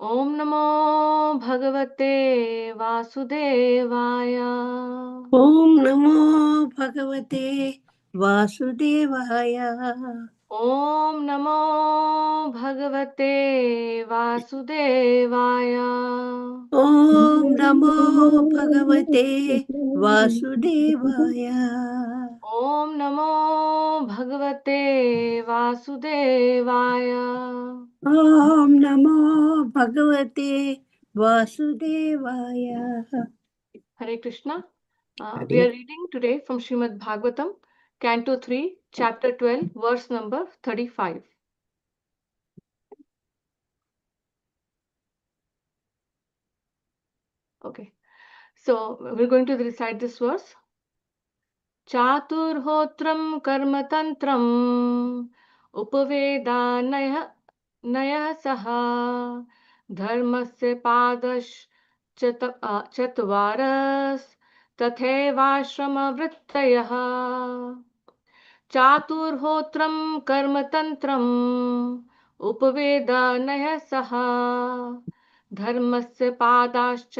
Om Namo Bhagavate Vasudevaya. Om Namo Bhagavate Vasudevaya. Om Namo Bhagavate Vasudevaya. Om Namo Bhagavate Vasudevaya. Om Namo Bhagavate Vasudevaya. Om Namo Bhagavate Vasudevaya. Hare Krishna. We Hare are reading today from Srimad Bhagavatam, Canto 3, Chapter 12, verse number 35. Okay, so we're going to recite this verse. Chaturhotram karma tantram upavedanaya naya saha dharmasya padash chatvaras tathevashrama vrittayah. चातुर्होत्रं कर्मतन्त्रम् उपवेदनयः सह धर्मस्य पादाश्च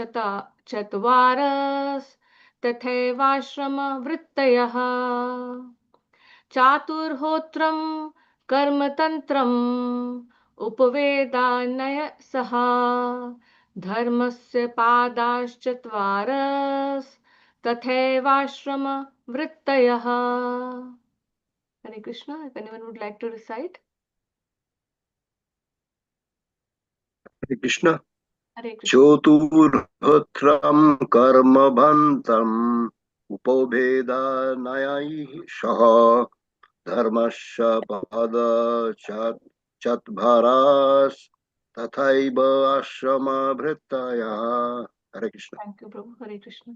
चत्वारस्तथैवाश्रमवृत्तयः चातुर्होत्रं कर्मतन्त्रम् उपवेदनयः सह धर्मस्य पादाश्चत्वारस्तथैवाश्रमवृत्तयः. Hare Krishna. If anyone would like to recite. Hare Krishna. Hare Krishna. Choturhotram karmabhantam upabhedanayai shaha dharmasya pada chatbharas tathaiva ashrama bhrittaya. Hare Krishna. Thank you, Prabhu. Hare Krishna.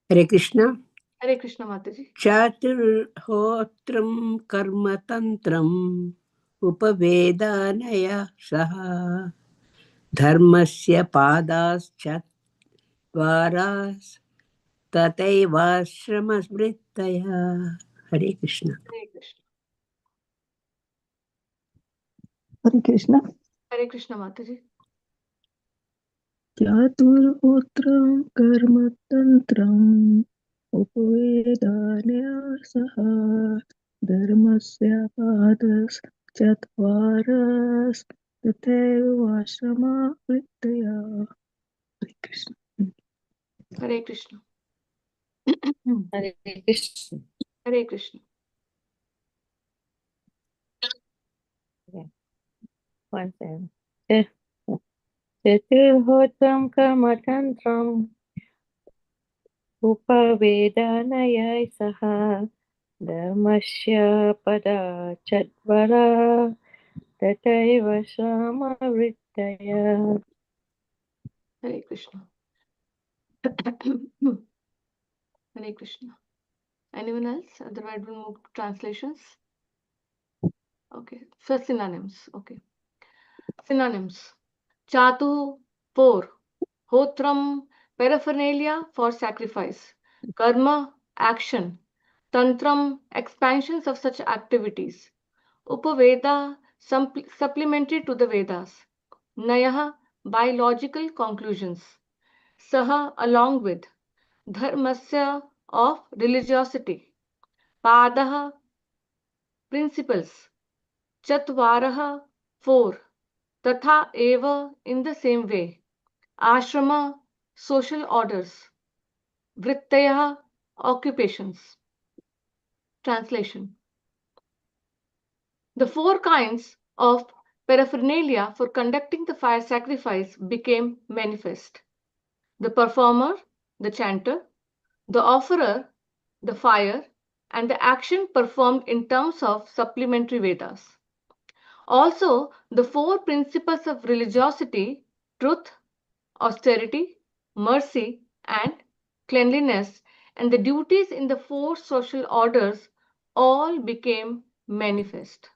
Hare Krishna. Hare Krishna, Mataji. Chaturhotram Karmatantram Upavedanaya Saha Dharmasya Padas Tatevashramasmritaya. Hare Krishna. Hare Krishna. Hare Krishna. Hare Krishna, Mataji. Chaturhotram karmatantram उपवेदान्या सह धर्मस्य पादस् चत्वारस् तथैव वाश्रमावृत्तया. Hare Krishna. Hare Krishna. Hare Krishna. Hare Krishna. One second. Chaturhotram karmatantram upavedanaya saha dharmasya pada chatvara tataiva samavrittaya. Hare Krishna. Hare Krishna. Anyone else? Otherwise, we'll move to translations. Okay. First synonyms. Okay. Synonyms. Chatu, 4. Hotram, paraphernalia for sacrifice. Karma, action. Tantram, expansions of such activities. Upaveda, supplementary to the Vedas. Nayaha, biological conclusions. Saha, along with. Dharmasya, of religiosity. Padaha, principles. Chatvaraha, 4. Tatha eva, in the same way. Ashrama, social orders. Vrittaya, occupations. Translation. The 4 kinds of paraphernalia for conducting the fire sacrifice became manifest. The performer, the chanter, the offerer, the fire, and the action performed in terms of supplementary Vedas. Also, the 4 principles of religiosity, truth, austerity, mercy, and cleanliness, and the duties in the 4 social orders all became manifest.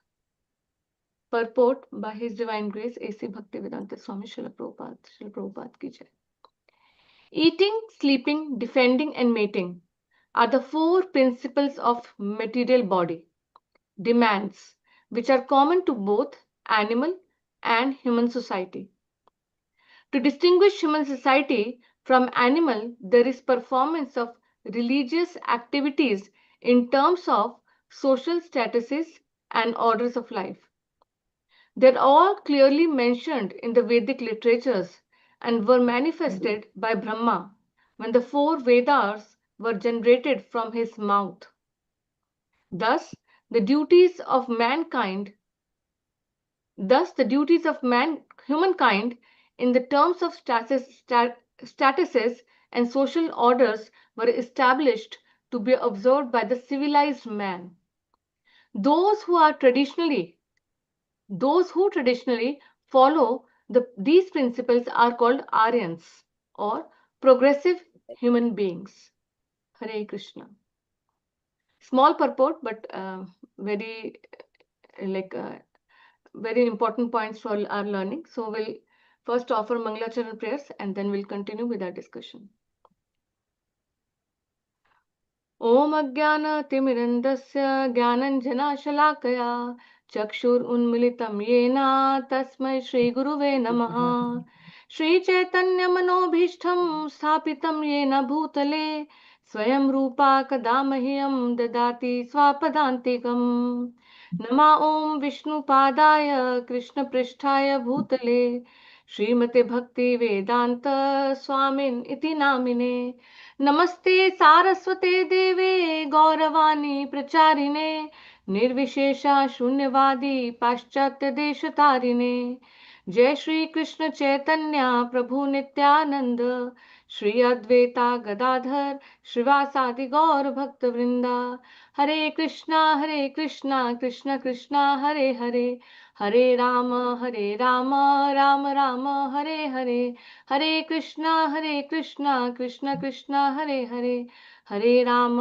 Purport by His Divine Grace A.C. Bhaktivedanta Swami Srila Prabhupada ki jai. Eating, sleeping, defending, and mating are the 4 principles of material body. Demands which are common to both animal and human society. To distinguish human society from animal, there is performance of religious activities in terms of social statuses and orders of life. They're all clearly mentioned in the Vedic literatures and were manifested by Brahma when the four Vedas were generated from his mouth. Thus, the duties of mankind, humankind, in the terms of statuses and social orders, were established to be observed by the civilized man. Those who traditionally follow these principles are called Aryans or progressive human beings. Hare Krishna. Small purport, but very like very important points for our learning. So we'll first offer Mangalacharan prayers and then we'll continue with our discussion. ॐ अज्ञानतिमिरन्दस्य ज्ञानञ्जनाशलाकया चक्षुरुन्मिलितं येन तस्मै श्रीगुरुवे नमः श्रीचैतन्यमनोभीष्टं स्थापितं येन भूतले स्वयं रूपा कदा मह्यं ददाति स्वापदान्तिकम् नमः ॐ विष्णुपादाय कृष्णपृष्ठाय भूतले श्रीमते भक्ति वेदांत स्वामिन इति नामिने नमस्ते सारस्वते देवे गौरवाणी प्रचारिणे निर्विशेषा शून्यवादी पाश्चात्य देश तारिणे जय श्री कृष्ण चैतन्य प्रभु नित्यानंद श्री अद्वैता गदाधर श्रीवासादि गौर भक्त वृंदा हरे Krishna Krishna Krishna Hare Hare Hare Ram Ram Ram Hare Hare Hare Krishna Krishna Krishna Hare Hare Hare Ram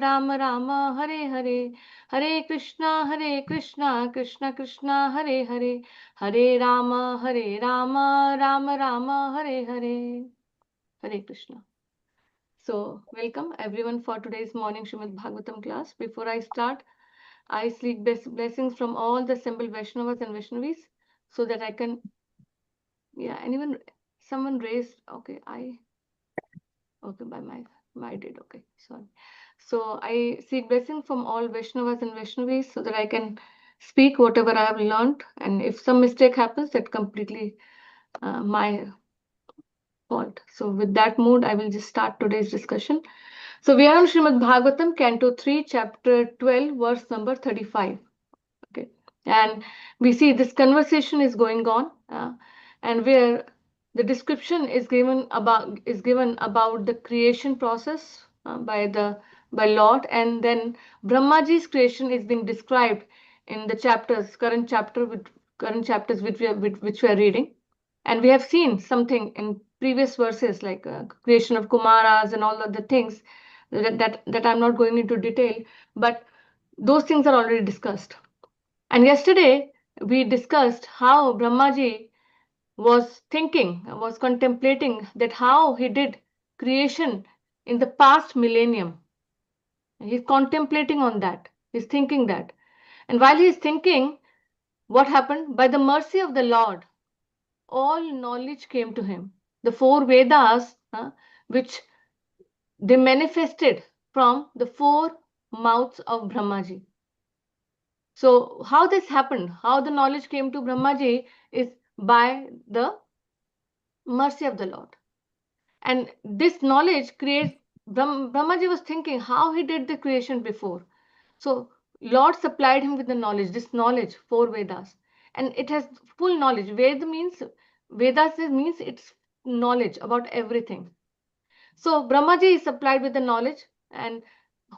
Ram Ram Hare Hare Hare Krishna Krishna Krishna Hare Hare Hare Ram Ram Ram Hare Hare Hare Krishna. So welcome everyone for today's morning Srimad Bhagavatam class. Before I start, I seek blessings from all the assembled Vaishnavas and Vaishnavis so that I can, someone raised, okay, by my did, okay, sorry. So I seek blessing from all Vaishnavas and Vaishnavis so that I can speak whatever I have learned, and if some mistake happens, that completely my fault. So with that mood, I will just start today's discussion. So we are on Srimad Bhagavatam, Canto 3, Chapter 12, verse number 35. Okay, and we see this conversation is going on, and where the description is given about the creation process by Lord, and then Brahmaji's creation is being described in the current chapters which we are reading, and we have seen something in previous verses like creation of Kumaras and all of the things that I'm not going into detail, but those things are already discussed. And yesterday we discussed how Brahmaji was contemplating that how he did creation in the past millennium. He's contemplating on that. He's thinking that. And while he's thinking, what happened? By the mercy of the Lord, all knowledge came to him. The four Vedas, which they manifested from the four mouths of Brahmaji. So how this happened, how the knowledge came to Brahmaji is by the mercy of the Lord. And this knowledge creates, Brahmaji was thinking how he did the creation before. So Lord supplied him with the knowledge, this knowledge, four Vedas. And it has full knowledge. Vedas means it's knowledge about everything. So Brahmaji is supplied with the knowledge, and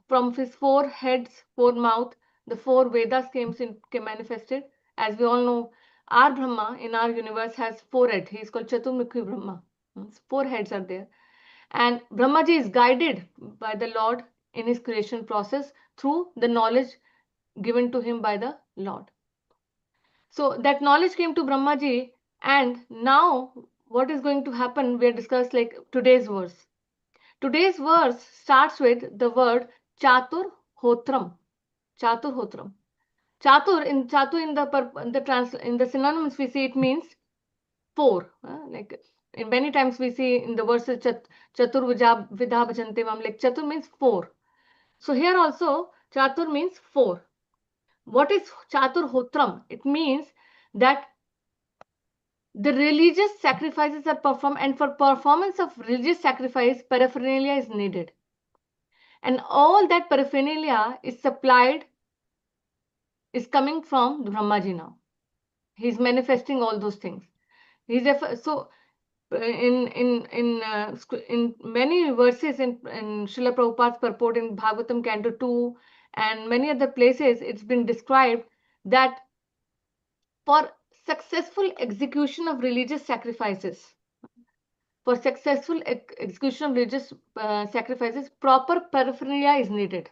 from his four heads, four mouth, the four Vedas came manifested. As we all know, our Brahma in our universe has four heads. He is called Chaturmukhi Brahma. Four heads are there. And Brahmaji is guided by the Lord in his creation process through the knowledge given to him by the Lord. So that knowledge came to Brahmaji, and now what is going to happen? We are discussed like today's verse. Today's verse starts with the word Chatur Hotram. Chatur Hotram. Chatur in the synonyms we see it means 4. Like in many times we see in the verses Chatur Vidha Bhajante Mam, like Chatur means 4. So here also Chatur means 4. What is Chatur Hotram? It means that the religious sacrifices are performed, and for performance of religious sacrifice, paraphernalia is needed. And all that paraphernalia is supplied, is coming from Brahmaji now. He's manifesting all those things. So in many verses in Srila Prabhupada's purport in Bhagavatam Canto 2 and many other places, it's been described that for successful execution of religious sacrifices, proper paraphernalia is needed.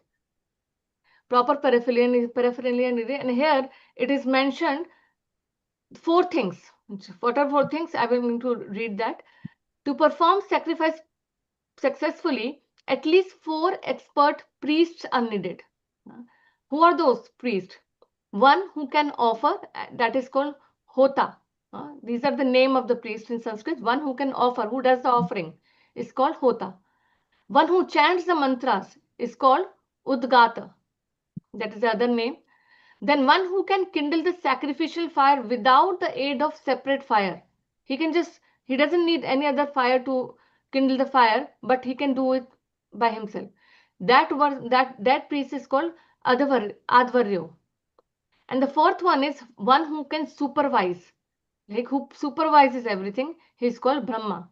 Proper paraphernalia needed, and here it is mentioned 4 things. What are 4 things? I will going to read that. To perform sacrifice successfully, at least 4 expert priests are needed. Who are those priests? One who can offer, that is called hota. These are the name of the priest in Sanskrit. One who can offer, who does the offering, is called hota. One who chants the mantras is called udgata. That is the other name. Then one who can kindle the sacrificial fire without the aid of separate fire. He doesn't need any other fire to kindle the fire, but he can do it by himself. That priest is called advaryo. And the 4th one is one who can supervise, like who supervises everything. He is called Brahma.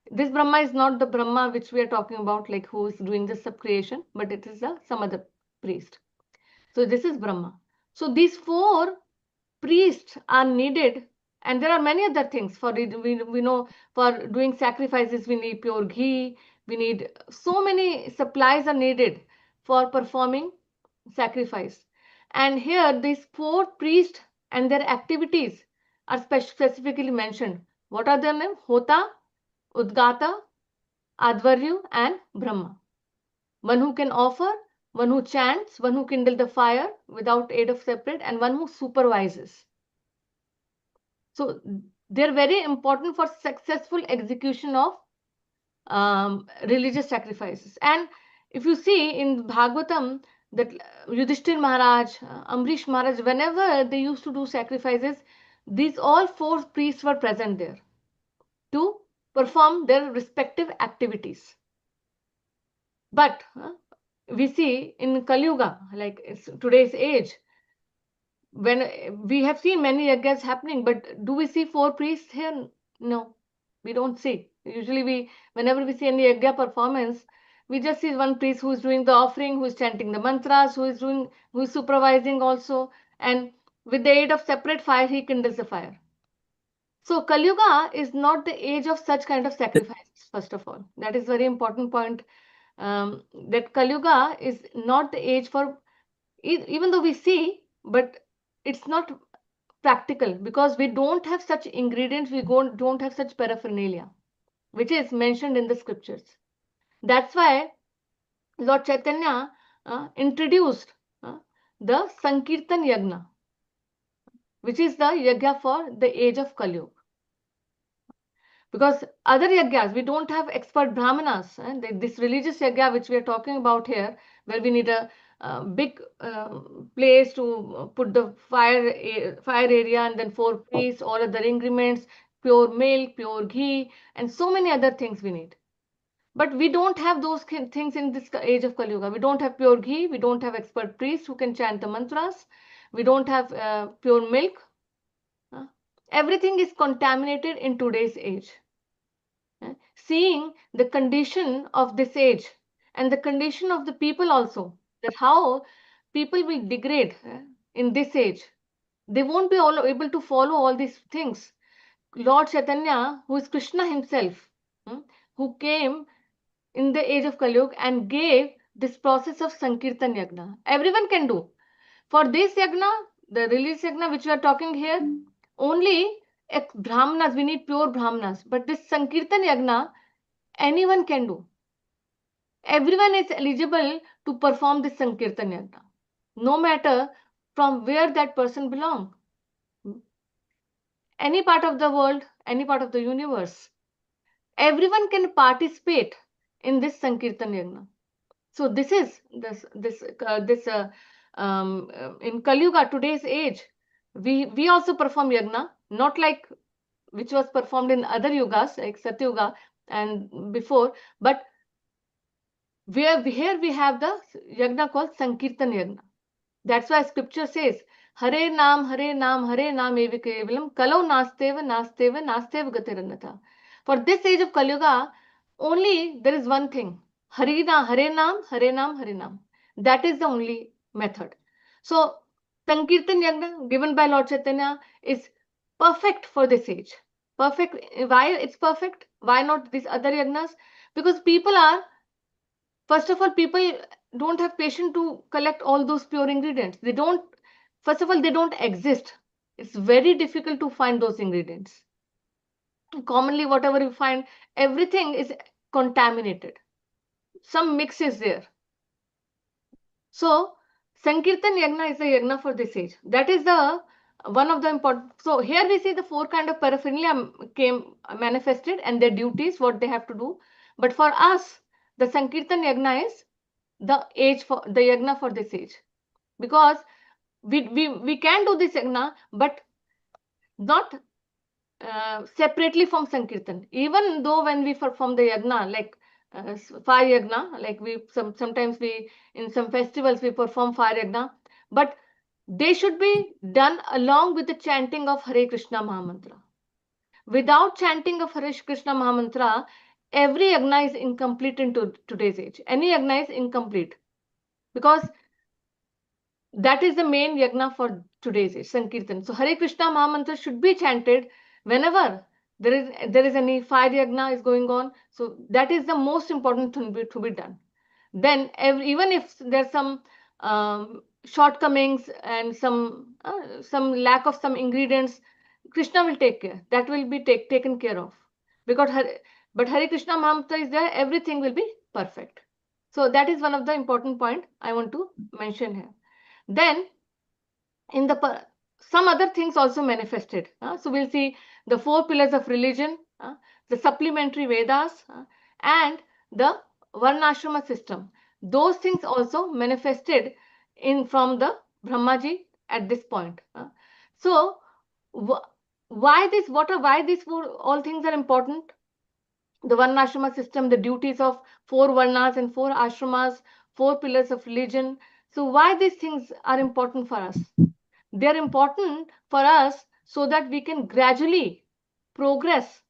This Brahma is not the Brahma which we are talking about, like who is doing the subcreation, but it is some other priest. So this is Brahma. So these 4 priests are needed, and there are many other things. For we know for doing sacrifices we need pure ghee, we need so many supplies are needed for performing sacrifice. And here these 4 priests and their activities are specifically mentioned. What are their names? Hota, Udgata, Advaryu and Brahma. One who can offer, one who chants, one who kindle the fire without aid of separate, and one who supervises. So they're very important for successful execution of religious sacrifices. And if you see in Bhagavatam, that Yudhishthir Maharaj, Amrish Maharaj, whenever they used to do sacrifices, these all 4 priests were present there to perform their respective activities. But we see in Kali Yuga, like it's today's age, when we have seen many yajnas happening, but do we see 4 priests here? No, we don't see. Usually whenever we see any yajna performance, we just see one priest who is doing the offering, who is chanting the mantras, who is supervising also, and with the aid of separate fire, he kindles the fire. So Kali Yuga is not the age of such kind of sacrifices, first of all. That is very important point, that Kali Yuga is not the age for, even though we see, but it's not practical because we don't have such ingredients, we don't have such paraphernalia, which is mentioned in the scriptures. That's why Lord Chaitanya introduced the Sankirtan Yagna, which is the yagya for the age of Kali Yuga. Because other yagyas, we don't have expert brahmanas. This religious yagya which we are talking about here, where we need a big place to put the fire area, and then 4 priests, all other ingredients, pure milk, pure ghee, and so many other things we need. But we don't have those things in this age of Kali Yuga. We don't have pure ghee, we don't have expert priests who can chant the mantras, we don't have pure milk. Everything is contaminated in today's age. Seeing the condition of this age and the condition of the people also, that how people will degrade in this age, they won't be able to follow all these things. Lord Chaitanya, who is Krishna himself, who came in the age of Kali Yuga and gave this process of Sankirtan Yagna. Everyone can do. For this Yagna, the religious Yagna which we are talking here, only Brahmanas, we need pure Brahmanas. But this Sankirtan Yagna, anyone can do. Everyone is eligible to perform this Sankirtan Yagna. No matter from where that person belong. Any part of the world, any part of the universe. Everyone can participate in this Sankirtan Yagna. So this is in Kali Yuga, today's age, we also perform yagna, not like which was performed in other yugas like Satyuga and before, but here we have the yagna called Sankirtan Yagna. That's why scripture says, Hare Nam, Hare Nam, Hare Nam eva kevalam, Kalau nasteva, nasteva, nasteva gatirannata. For this age of Kali Yuga, only there is one thing. Hare Nam, Hare Nam, Hare Nam, Hare Nam. That is the only method. So, Sankirtan Yagna given by Lord Chaitanya is perfect for this age. Perfect. Why it's perfect? Why not these other yagnas? Because people are, first of all, people don't have patience to collect all those pure ingredients. They don't, first of all, they don't exist. It's very difficult to find those ingredients. Commonly, whatever you find, everything is contaminated. Some mix is there. So, Sankirtan Yagna is the Yagna for this age. That is the one of the important. So, here we see the four kind of paraphernalia came manifested and their duties, what they have to do. But for us, the Sankirtan Yagna is the age for the yagna for this age, because we can do this yagna, but not separately from Sankirtan. Even though when we perform the yagna, like fire yagna, like sometimes we in some festivals we perform fire yagna, but they should be done along with the chanting of Hare Krishna Mahamantra. Without chanting of Hare Krishna Mahamantra, every yagna is incomplete in today's age. Any yagna is incomplete, because that is the main yagna for today's age, Sankirtan. So Hare Krishna Mahamantra should be chanted whenever there is any fire yagna is going on. So that is the most important thing to be done. Then even if there's some shortcomings and some lack of some ingredients, Krishna will take care. That will be taken care of, because Hare Krishna Mahamantra is there, everything will be perfect. So that is one of the important point I want to mention here. Then in the some other things also manifested. So we'll see the four pillars of religion, the supplementary Vedas, and the Varnashrama system. Those things also manifested in from the Brahmaji at this point. So why this? Why these four all things are important? The Varnashrama system, the duties of four Varnas and four Ashramas, four pillars of religion. So why these things are important for us? They are important for us so that we can gradually progress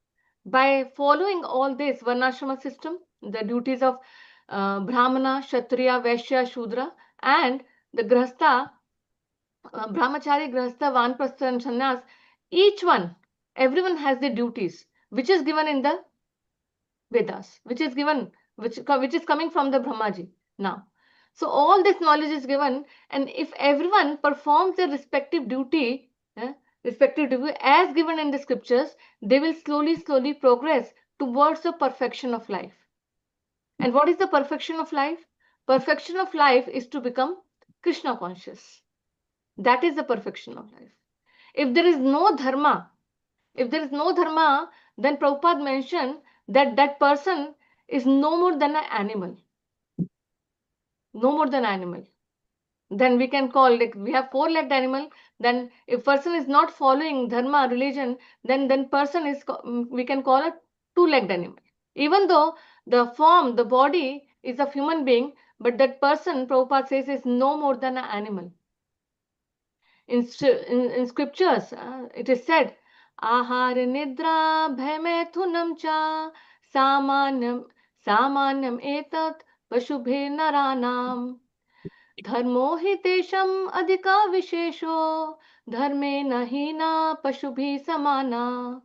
by following all this Varnashrama system, the duties of Brahmana, Kshatriya, Vaishya, Shudra, and the Grahastha, Brahmachari, Grahastha, Vanprastha, and Sannyas. Each one, everyone has their duties, which is given in the Vedas, which is coming from the Brahmaji now. So all this knowledge is given, and if everyone performs their respective duty, as given in the scriptures, they will slowly progress towards the perfection of life. And what is the perfection of life? Perfection of life is to become Krishna conscious. That is the perfection of life. If there is no dharma, then Prabhupada mentioned that that person is no more than an animal. No more than animal. Then we can call, like we have four-legged animal. Then if person is not following dharma, religion, then person is, we can call a two-legged animal. Even though the form, the body is of human being, but that person, Prabhupada says, is no more than an animal. In scriptures, it is said, Ahar nidra bhaymaithunam cha samanyam etat pashubhe naranam dharmo hi tesham adhika vishesho dharme nahina pashubhi samana.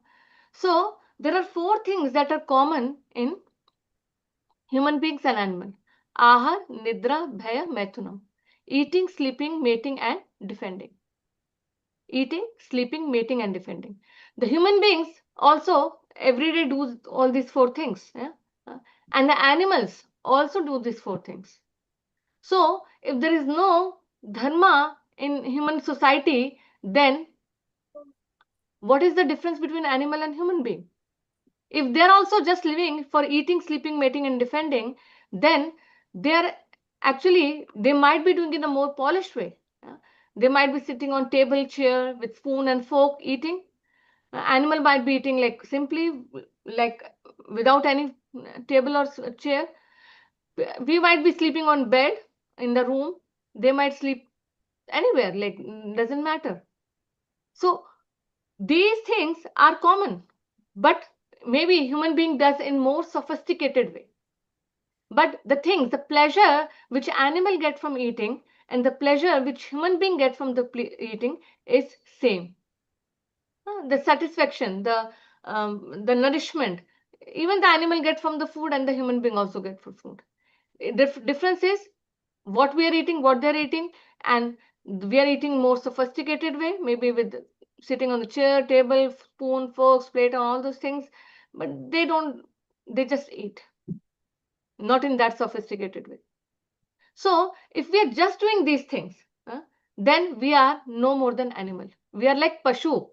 So there are four things that are common in human beings and animals. Ahar, nidra, bhaya, maithunam. Eating, sleeping, mating, and defending. Eating, sleeping, mating, and defending. The human beings also every day do all these four things. Yeah? And the animals also do these four things. So if there is no dharma in human society, then what is the difference between animal and human being? If they're also just living for eating, sleeping, mating, and defending, then they're they might be doing it in a more polished way. They might be sitting on table, chair with spoon and fork eating. Animal might be eating like simply, like without any table or chair. We might be sleeping on bed in the room. They might sleep anywhere, like doesn't matter. So these things are common, but maybe human being does in more sophisticated way. But the things, the pleasure which animal get from eating and the pleasure which human being get from the eating is same. The satisfaction, the nourishment, even the animal get from the food and the human being also get from food. Difference is what we are eating, what they're eating, and we are eating more sophisticated way, maybe with sitting on the chair, table, spoon, forks, plate, and all those things. But they don't. They just eat, not in that sophisticated way. So if we are just doing these things, then we are no more than animal. We are like pashu.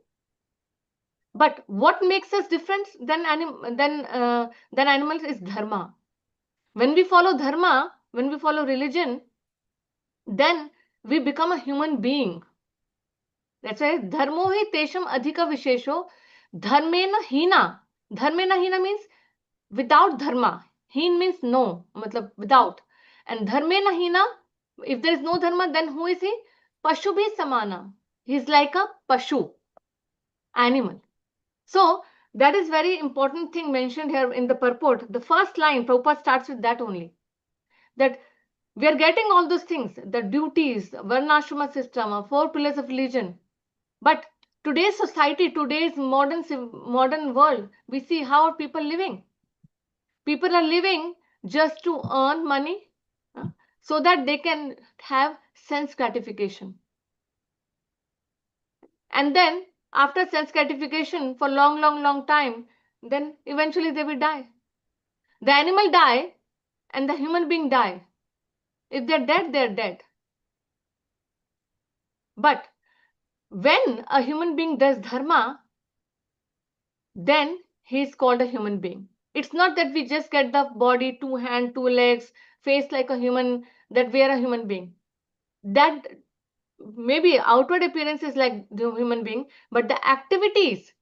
But what makes us different than animals is dharma. When we follow dharma, when we follow religion, then we become a human being. That's why dharmo hi tesham adhika vishesho dharmena hina. Dharmena hina means without dharma. Hin means no, matlab without. And dharmena hina, if there is no dharma, then who is he? Pashubhi samana. He is like a pashu, animal. So that is very important thing mentioned here in the purport. The first line, Prabhupada starts with that only. That we are getting all those things, the duties, varnashrama system, 4 pillars of religion. But today's society, today's modern world, we see how are people living. People are living just to earn money so that they can have sense gratification. And then after sense gratification for long time, then eventually they will die. The animal die and the human being die. If they're dead, they're dead. But when a human being does dharma, then he is called a human being. It's not that we just get the body, 2 hands, 2 legs, face like a human, that we are a human being. That maybe outward appearance is like the human being, but the activities,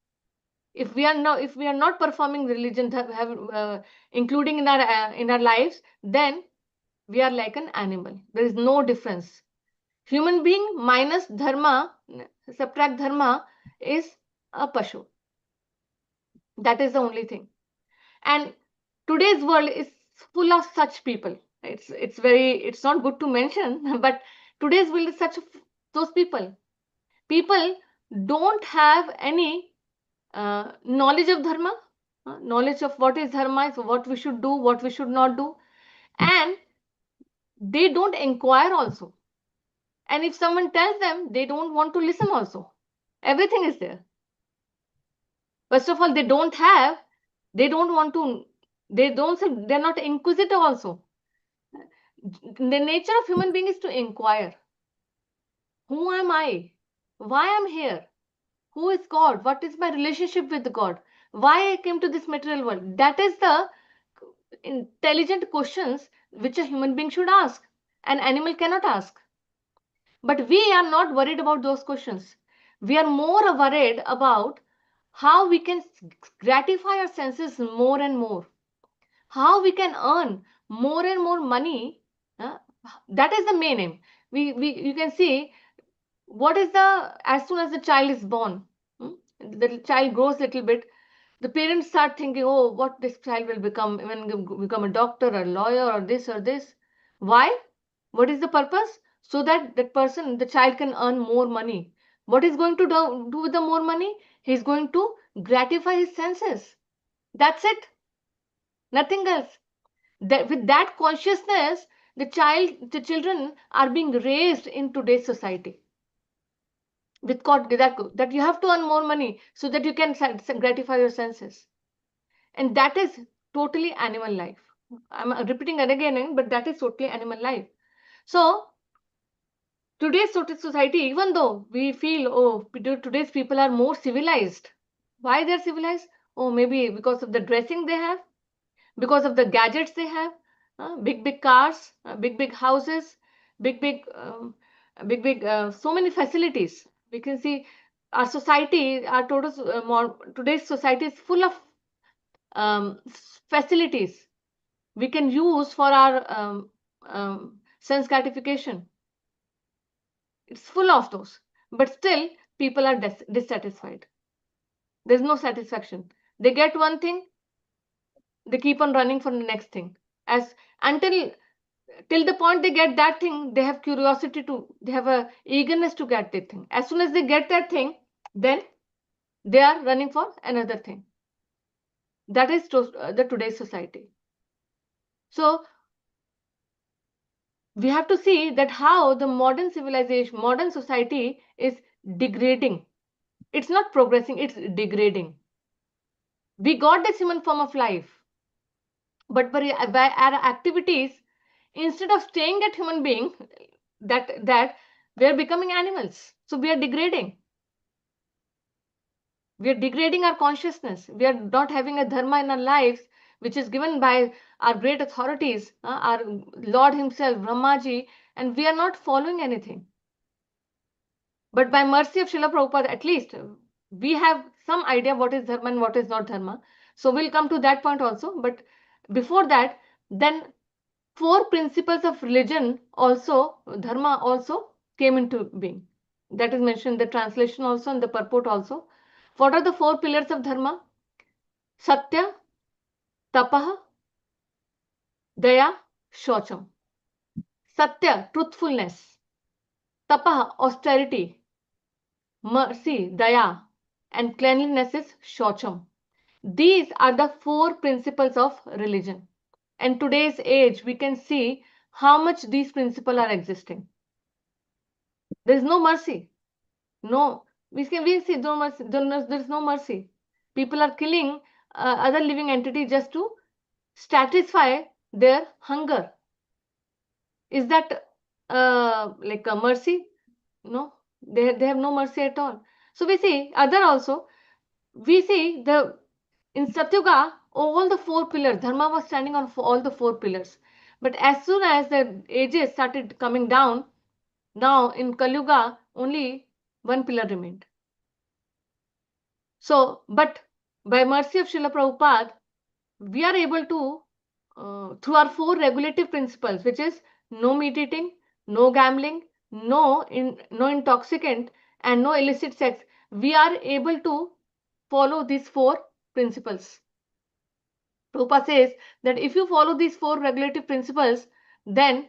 if we are not performing religion, including in our lives, then we are like an animal. There is no difference. Human being minus dharma, subtract dharma, is a pashu. That is the only thing. And today's world is full of such people. It's not good to mention, but today's world is such those people. People don't have any knowledge of dharma, knowledge of what is dharma, so what we should do, what we should not do, and they don't inquire also. And if someone tells them, they don't want to listen also. Everything is there. First of all, they don't have, they don't want to, they're not inquisitive also. The nature of human being is to inquire. Who am I? Why am here? Who is God? What is my relationship with God? Why I came to this material world? That is the intelligent questions which a human being should ask. An animal cannot ask. But we are not worried about those questions. We are more worried about how we can gratify our senses more and more, how we can earn more and more money. That is the main aim. You can see what is as soon as the child is born, the child grows a little bit, the parents start thinking, oh, what this child will become, even become a doctor or a lawyer or this or this. Why? What is the purpose? So that the child can earn more money. What is going to do with the more money? He's going to gratify his senses. That's it. Nothing else. With that consciousness, the children are being raised in today's society. With that you have to earn more money so that you can gratify your senses. And that is totally animal life. I'm repeating it again, but that is totally animal life. So Today's society, even though we feel, oh, today's people are more civilized. Why they're civilized? Oh, maybe because of the dressing they have, because of the gadgets they have, big cars, big houses, big big um, so many facilities. We can see our society, our today's society is full of facilities we can use for our sense gratification. It's full of those, but still people are dissatisfied. There's no satisfaction. They get one thing, they keep on running for the next thing, as until till the point they get that thing, they have curiosity to, they have a eagerness to get that thing. As soon as they get that thing, then they are running for another thing. That is the today's society. So we have to see that how the modern civilization, modern society is degrading. It's not progressing, it's degrading. We got this human form of life, but by our activities, instead of staying at human being, that we are becoming animals. So we are degrading. We are degrading our consciousness. We are not having a dharma in our lives, which is given by our great authorities, our Lord Himself, Brahmaji, and we are not following anything. But by mercy of Srila Prabhupada, at least we have some idea what is dharma and what is not dharma. So we'll come to that point also. But before that, then 4 principles of religion also, dharma also came into being. That is mentioned in the translation also and the purport also. What are the 4 pillars of dharma? Satya, tapah, daya, shocham. Satya, truthfulness. Tapah, austerity. Mercy, daya. And cleanliness is shocham. These are the 4 principles of religion. And today's age, we can see how much these principles are existing. There is no mercy. No, we see no mercy. There is no mercy. People are killing other living entities just to satisfy their hunger. Is that like a mercy? No, they have no mercy at all. So we see other also. We see the in Satyuga all the 4 pillars. Dharma was standing on all the 4 pillars. But as soon as the ages started coming down, now in Kalyuga only 1 pillar remained. So, but by mercy of Srila Prabhupada, we are able to, through our 4 regulative principles, which is no meat eating, no gambling, no intoxicant, and no illicit sex, we are able to follow these 4 principles. Prabhupada says that if you follow these 4 regulative principles, then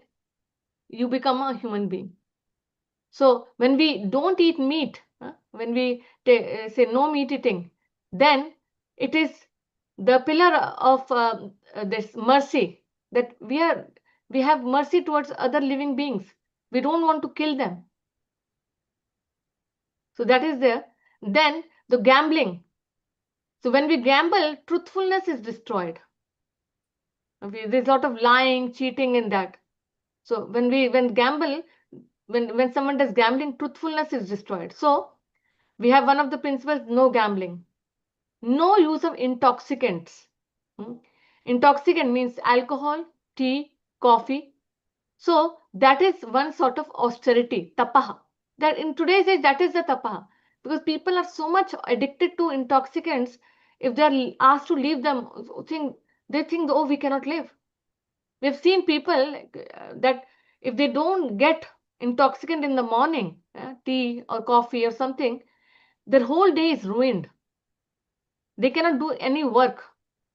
you become a human being. So when we don't eat meat, when we say no meat eating, then it is the pillar of this mercy, that we have mercy towards other living beings. We don't want to kill them. So that is there. Then the gambling. So when we gamble, truthfulness is destroyed. Okay, there's a lot of lying, cheating in that. So when someone does gambling, truthfulness is destroyed. So we have one of the principles: no gambling, no use of intoxicants. Intoxicant means alcohol, tea, coffee. So that is one sort of austerity, tapaha. That in today's age, that is the tapaha, because people are so much addicted to intoxicants. If they are asked to leave them, they think, oh, we cannot live. We've seen people that if they don't get intoxicant in the morning, tea or coffee or something, their whole day is ruined. They cannot do any work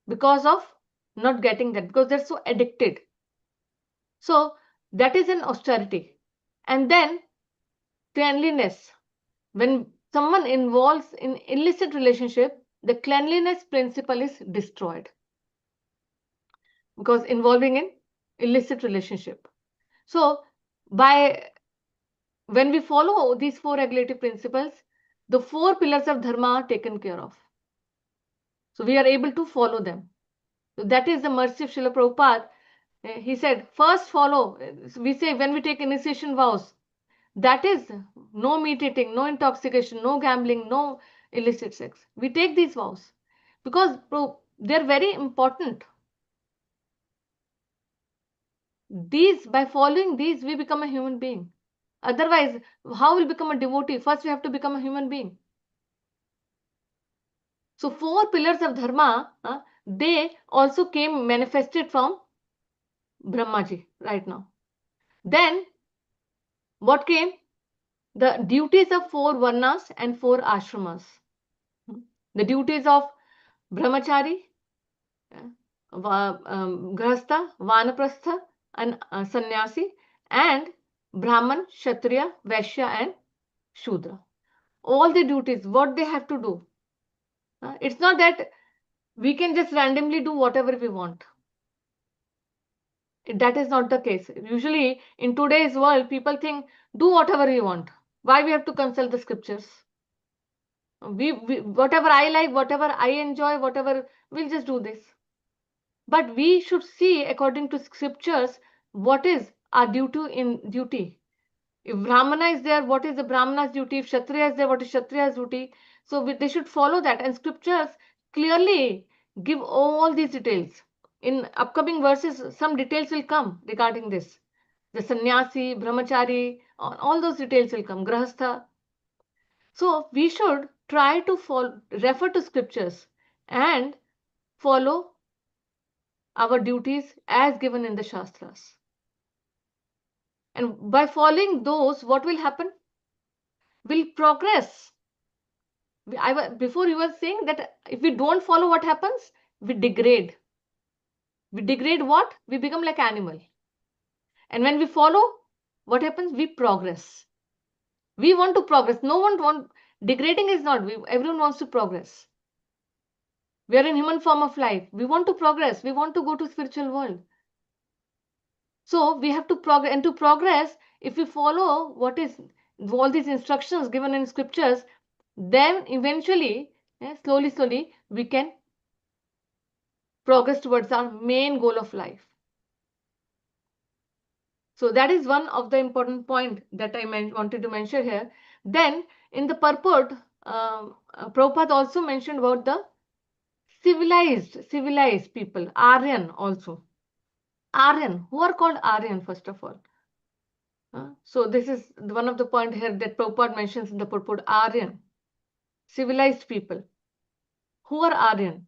because of not getting that, because they're so addicted. So that is an austerity. And then cleanliness. When someone involves in illicit relationship, the cleanliness principle is destroyed, because involving in illicit relationship. So when we follow these 4 regulative principles, the 4 pillars of dharma are taken care of. So we are able to follow them. So that is the mercy of Srila Prabhupada. He said, first follow. We say when we take initiation vows, That is no meat eating, no intoxication, no gambling, no illicit sex. We take these vows because they're very important. These, by following these, we become a human being. Otherwise, how will become a devotee? First, we have to become a human being. So, 4 pillars of dharma, they also came manifested from Brahmaji right now. Then, what came? The duties of 4 varnas and 4 ashramas. The duties of brahmachari, grahastha, vanaprastha, and sannyasi, and brahman, kshatriya, vaishya, and shudra. All the duties, what they have to do. It's not that we can just randomly do whatever we want. That is not the case. Usually, in today's world, people think, do whatever you want. Why we have to consult the scriptures? We whatever I like, whatever I enjoy, whatever, we'll just do this. But we should see, according to scriptures, what is our duty. If Brahmana is there, what is the Brahmana's duty? If Kshatriya is there, what is Kshatriya's duty? So they should follow that. And scriptures clearly give all these details. In upcoming verses, some details will come regarding this. The sannyasi, brahmachari, all those details will come. Grahastha. So we should try to refer to scriptures and follow our duties as given in the Shastras. And by following those, what will happen? We'll progress. Before you were saying that if we don't follow, what happens? We degrade. We degrade what? We become like animal. And when we follow, what happens? We progress. We want to progress. No one wants, degrading is not, everyone wants to progress. We are in human form of life. We want to progress. We want to go to spiritual world. So we have to progress. And to progress, if we follow what is all these instructions given in scriptures, then eventually, slowly, we can progress towards our main goal of life. So that is one of the important point that I wanted to mention here. Then in the purport, Prabhupada also mentioned about the civilized people, Aryan also. Aryan, who are called Aryan first of all? So this is one of the point here that Prabhupada mentions in the purport, Aryan, civilized people. Who are Aryan?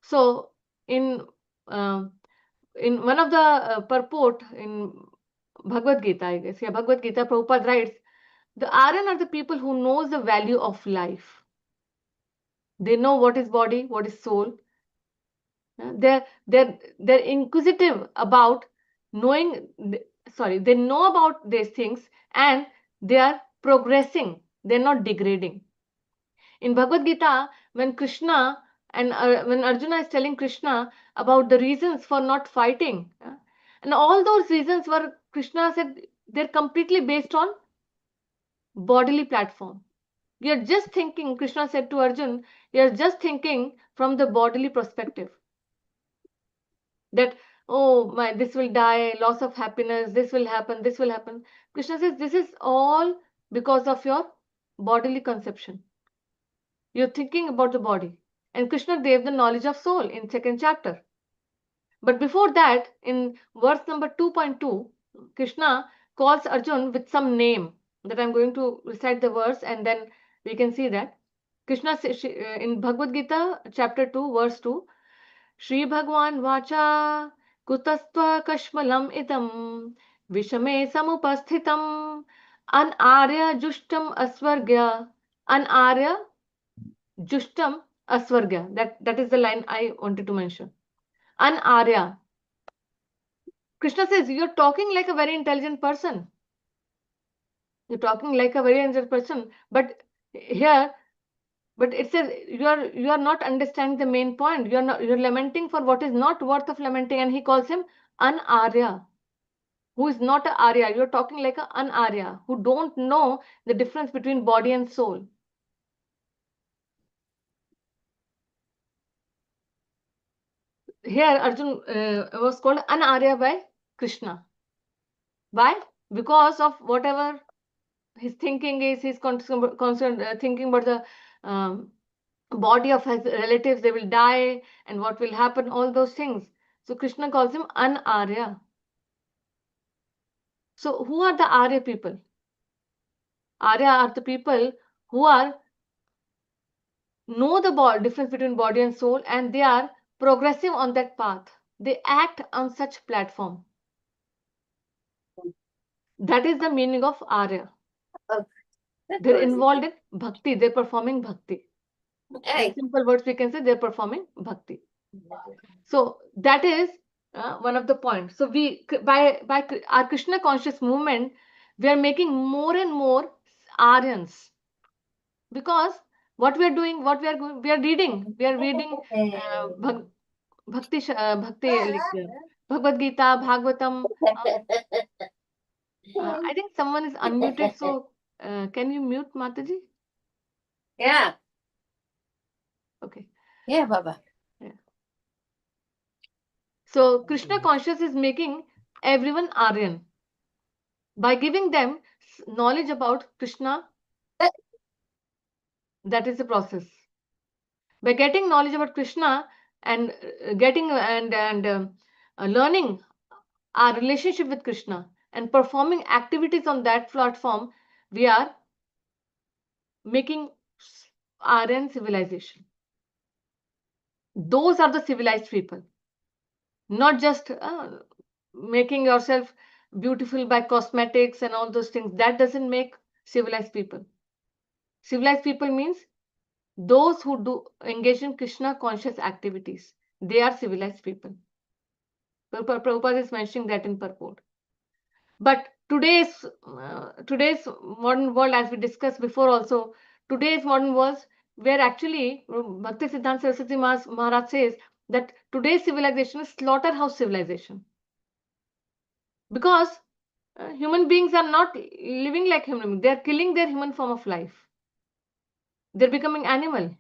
So in one of the purport in Bhagavad Gita, I guess, Bhagavad Gita, Prabhupada writes, the Aryan are the people who knows the value of life. They know what is body, what is soul. They're inquisitive about knowing. They know about these things and they are progressing. They're not degrading. In Bhagavad Gita, when Krishna and when Arjuna is telling Krishna about the reasons for not fighting, and all those reasons were, Krishna said, they're completely based on bodily platform. You're just thinking, Krishna said to Arjun, you're just thinking from the bodily perspective. That, oh, this will die, loss of happiness, this will happen, this will happen. Krishna says, this is all because of your bodily conception. You're thinking about the body. And Krishna gave the knowledge of soul in 2nd chapter. But before that, in verse number 2.2, Krishna calls Arjun with some name that I'm going to recite the verse and then we can see that. Krishna in Bhagavad Gita chapter 2 verse 2, Shri Bhagwan Vacha Kutastva Kashmalam Idam Vishame Samupasthitam An Arya Jushtam Asvargya An Arya Jushtam Asvargya. That is the line I wanted to mention. An Arya. Krishna says, you're talking like a very intelligent person. You're talking like a very intelligent person. But here, it says you are not understanding the main point. You're lamenting for what is not worth of lamenting. And he calls him an Arya, who is not an Arya. You're talking like an Arya, who don't know the difference between body and soul. Here, Arjun was called an Arya by Krishna. Why? because of whatever his thinking is, he's concerned thinking about the body of his relatives, they will die, and what will happen, all those things. So Krishna calls him an Arya. So who are the Arya people? Arya are the people who are know the difference between body and soul, and they are progressive on that path. They act on such platform. That is the meaning of Arya. They're involved in bhakti. They're performing bhakti. In simple words, we can say they're performing bhakti. So that is one of the points. So we, by our Krishna conscious movement, we are making more and more Aryans, because what we are doing, what we are going, we are reading bhakti like Bhagavad Gita, Bhagavatam. I think someone is unmuted, so can you mute, Mataji? Yeah. Okay. Yeah, Baba. Yeah. So Krishna conscious is making everyone Aryan by giving them knowledge about Krishna. That is the process. By getting knowledge about Krishna and getting and learning our relationship with Krishna and performing activities on that platform, we are making Aryan civilization. Those are the civilized people, not just making yourself beautiful by cosmetics and all those things. That doesn't make civilized people. Civilized people means those who do engage in Krishna conscious activities. They are civilized people. Prabhupada is mentioning that in purport. But today's modern world, as we discussed before also, today's modern world, where actually Bhakti Siddhanta Saraswati Maharaj says that today's civilization is slaughterhouse civilization. Because human beings are not living like human beings. They are killing their human form of life. They're becoming animal.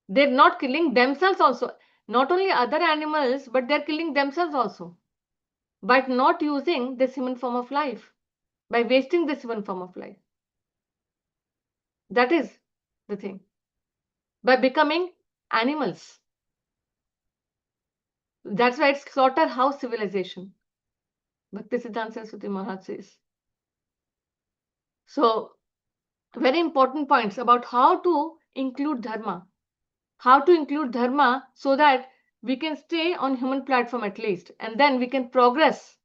They're not killing themselves also. Not only other animals, but they're killing themselves also. By not using this human form of life. By wasting this human form of life. That is the thing. By becoming animals. That's why it's slaughterhouse civilization. Bhakti Siddhanta Saraswati Maharaj says. So, very important points about how to include dharma. How to include dharma so that we can stay on human platform at least, and then we can progress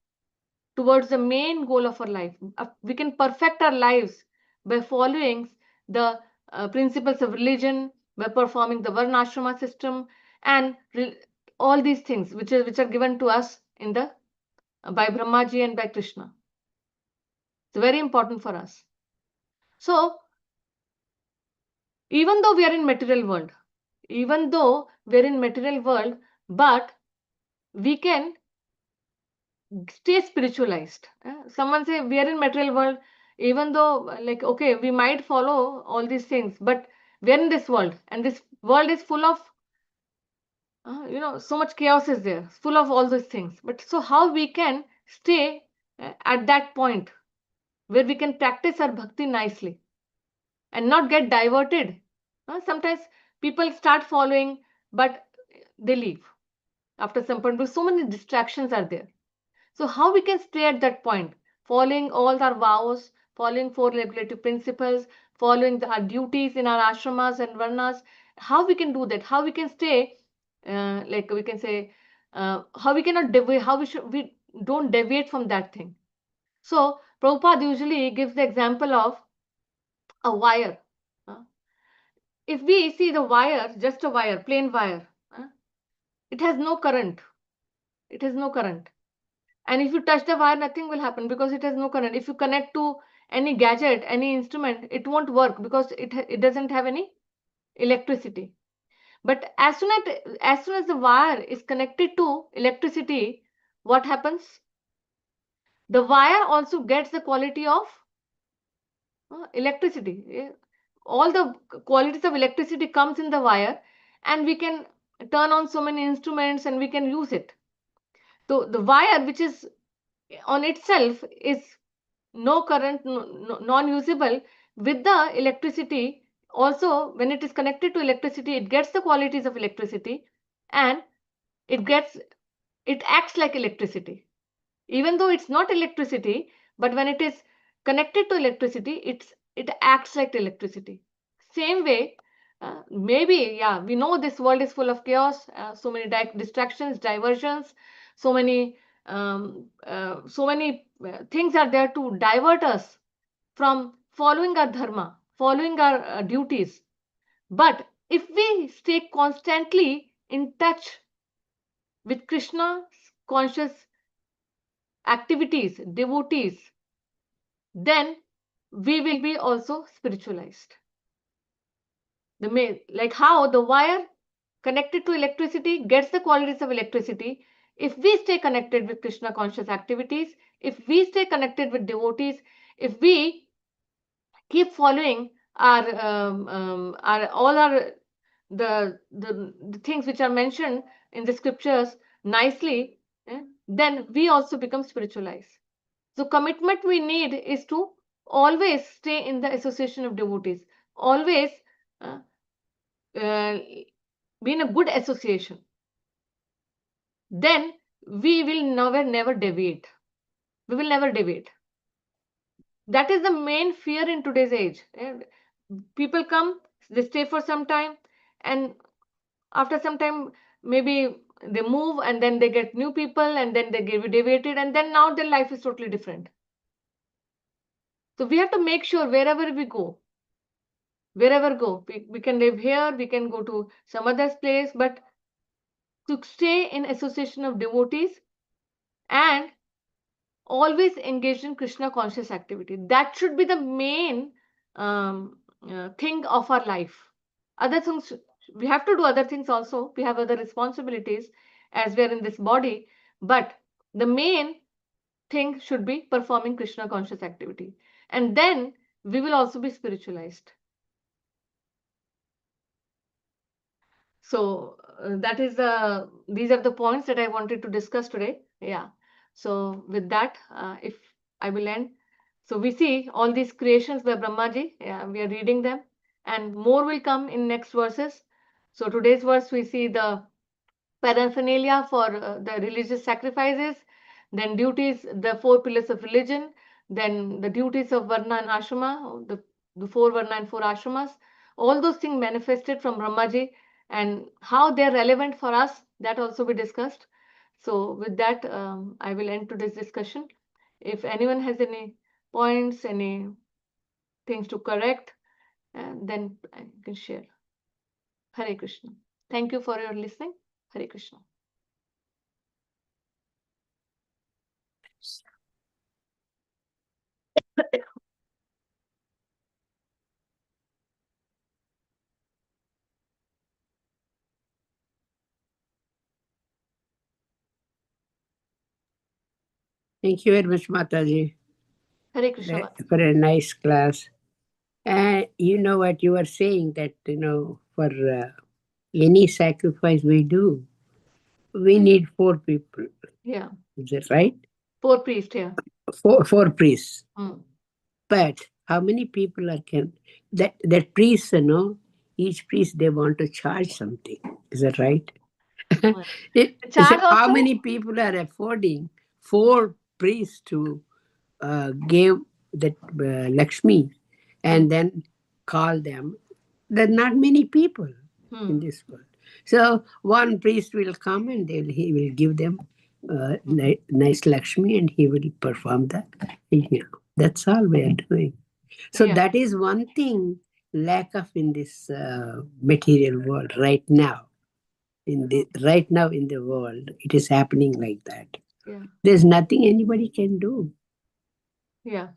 towards the main goal of our life. We can perfect our lives by following the principles of religion, by performing the varnashrama system, and all these things which are given to us in the by Brahmaji and by Krishna. It's very important for us. So even though we are in material world, but we can stay spiritualized. Someone say we are in material world, even though like okay, we might follow all these things, but we are in this world, and this world is full of so much chaos is there, full of all those things. But so how we can stay at that point where we can practice our bhakti nicely and not get diverted. Sometimes people start following, but they leave after some point because so many distractions are there. So how we can stay at that point, following all our vows, following four regulative principles, following our duties in our ashramas and varnas, how we can do that, how we can stay, like we can say, how we cannot deviate, we don't deviate from that thing. So Prabhupada usually gives the example of a wire. If we see the wire, just a wire, plain wire, it has no current. It has no current. And if you touch the wire, nothing will happen because it has no current. If you connect to any gadget, any instrument, it won't work because it doesn't have any electricity. But as soon as the wire is connected to electricity, what happens? The wire also gets the quality of electricity. All the qualities of electricity comes in the wire, and we can turn on so many instruments and we can use it. So the wire, which is on itself is no current, non-usable. With the electricity, also when it is connected to electricity, it gets the qualities of electricity, and it acts like electricity. Even though it's not electricity, but when it is connected to electricity, it acts like electricity. Same way, maybe, yeah, we know this world is full of chaos, so many distractions, diversions, so many things are there to divert us from following our dharma, following our duties. But if we stay constantly in touch with Krishna's conscious activities, devotees, then we will be also spiritualized. Like how the wire connected to electricity gets the qualities of electricity. If we stay connected with Krishna conscious activities, if we stay connected with devotees, if we keep following our all our the things which are mentioned in the scriptures nicely, then we also become spiritualized. So commitment we need is to always stay in the association of devotees, always uh, be in a good association. Then we will never deviate. We will never deviate. That is the main fear in today's age. People come, they stay for some time, and after some time, maybe they move, and then they get new people, and then they get deviated, and then now their life is totally different. So we have to make sure wherever we go, we can live here, we can go to some other place, but to stay in association of devotees and always engaged in Krishna conscious activity. That should be the main thing of our life. Other things, we have to do other things also. We have other responsibilities as we are in this body, but the main thing should be performing Krishna conscious activity. And then we will also be spiritualized. So these are the points that I wanted to discuss today. Yeah. So with that, if I will end. So we see all these creations by Brahmaji. Yeah, we are reading them, and more will come in next verses. So today's verse we see the paraphernalia for the religious sacrifices, then duties, the four pillars of religion, then the duties of Varna and Ashrama, the four Varna and four Ashramas, all those things manifested from Brahmaji, and how they're relevant for us, that also we discussed. So with that, I will end today's discussion. If anyone has any points, any things to correct, then I can share. Hare Krishna. Thank you for your listening. Hare Krishna. Thank you very much, Mataji, Hare Krishna. for a nice class. And you know what you were saying, that, for any sacrifice we do, we need 4 people. Yeah. Is that right? 4 priests here. Four priests. Mm. But how many people that priests, each priest, they want to charge something. Is that right? Charge So how also? many people are affording 4 priests to give that Lakshmi and then call them? There are not many people in this world. So one priest will come and he will give them nice Lakshmi, and he will perform that. That's all we are doing. So that is one thing lack of in this material world right now. Right now in the world, it is happening like that. Yeah. There's nothing anybody can do. Yeah.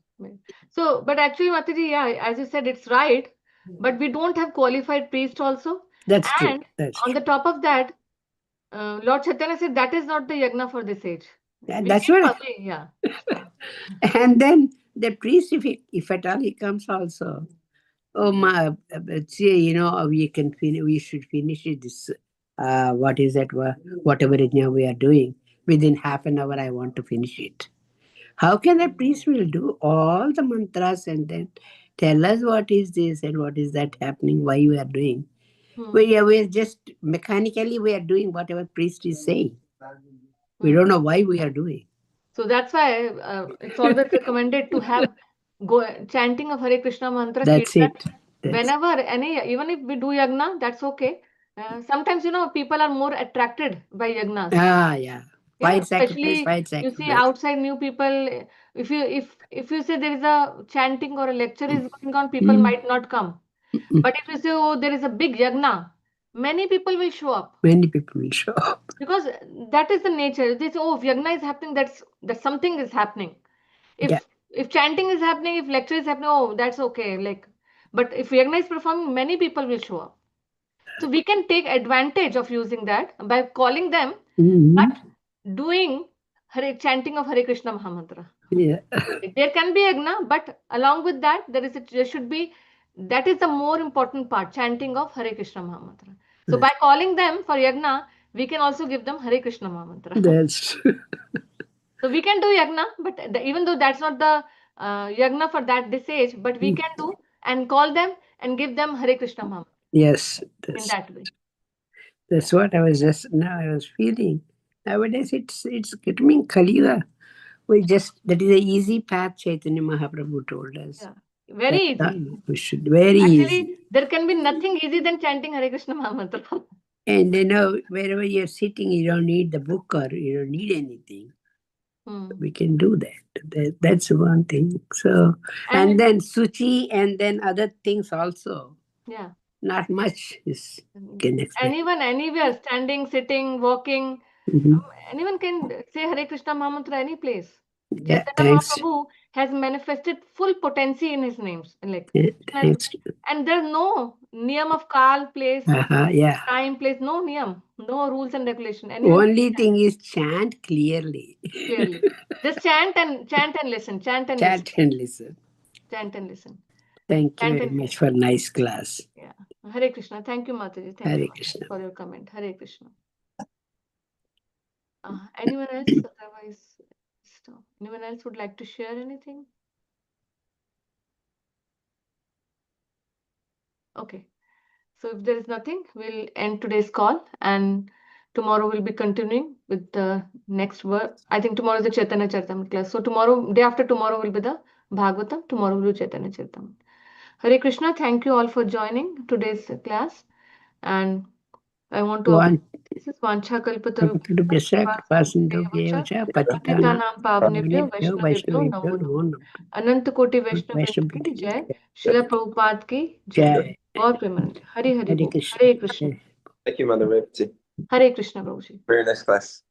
So, but actually, Mataji, yeah, as you said, it's right. But we don't have qualified priest also. That's And true. That's on the top of that, Lord Chaitanya said that is not the yagna for this age. That's what. Yeah. And then the priest, if at all he comes also, oh my, we should finish it this. What is that? Whatever it now we are doing within half an hour, I want to finish it. How can a priest will do all the mantras and then tell us what is this and what is that happening, why we are doing? We are just mechanically we are doing whatever priest is saying. We don't know why we are doing. So that's why it's always recommended to have chanting of Hare Krishna mantra. That's kirtan, it. That's whenever even if we do yagna, that's okay. Sometimes people are more attracted by yagnas. yeah. Yeah, Fire sacrifice, especially fire you see sacrifice. outside new people. If you say there is a chanting or a lecture is going on, people might not come. But if you say, oh, there is a big yagna, many people will show up. Many people will show up. Because that is the nature. They say, oh, if yagna is happening, that something is happening. If chanting is happening, if lecture is happening, oh, that's okay. But if yagna is performing, many people will show up. So we can take advantage of using that by calling them, but doing chanting of Hare Krishna Mahamantra. Yeah. There can be yagna, but along with that, there should be, that is the more important part, chanting of Hare Krishna Mahamantra. So by calling them for yagna, we can also give them Hare Krishna Mahamantra. That's true. So we can do yagna, but even though that's not the yagna for this age, but we can do and call them and give them Hare Krishna Mahamantra. Yes. In that way. That's what I was feeling. Nowadays it's getting Kali Yuga. That is an easy path Chaitanya Mahaprabhu told us. Yeah. Very easy. We should very Actually, easy. there can be nothing easy than chanting Hare Krishna Mahamantra. And wherever you're sitting, you don't need the book or you don't need anything. We can do that. That's one thing. So and then Suchi and then other things also. Yeah. Not much is can expect. Anyone, anywhere, standing, sitting, walking, anyone can say Hare Krishna Mahamantra any place. Yeah, Chaitanya thanks. Mahaprabhu has manifested full potency in his names. Thanks. And there's no niyam of kal, place, Yeah. time, place, no niyam, no rules and regulation. Only thing is chant clearly. Clearly. Just chant and listen. Chant and listen. Chant and listen. Chant and listen. Thank you very much for nice class. Yeah. Hare Krishna. Thank you, Mataji. Thank Hare you Krishna. for your comment. Hare Krishna. Anyone else? Otherwise, stop. Anyone else would like to share anything? Okay. So if there is nothing, we'll end today's call, and tomorrow we'll be continuing with the next word. I think tomorrow is the Chaitanya Charitamrita class. So tomorrow, day after tomorrow will be the Bhagavatam. Tomorrow will be Chaitanya Charitamrita. Hare Krishna. Thank you all for joining today's class. And I want to this is Vancha Kalpataru Patitanam Pavnebhyo Vaishnavebhyo Namo Namo. Ananta Koti Vaishnav ki Jai. Srila Prabhupada ki Jai. Gaur Premanand. Hare Hare Bol. Hare Krishna. Thank you, Mother Revati. Hare Krishna, Prabhuji. Very nice class.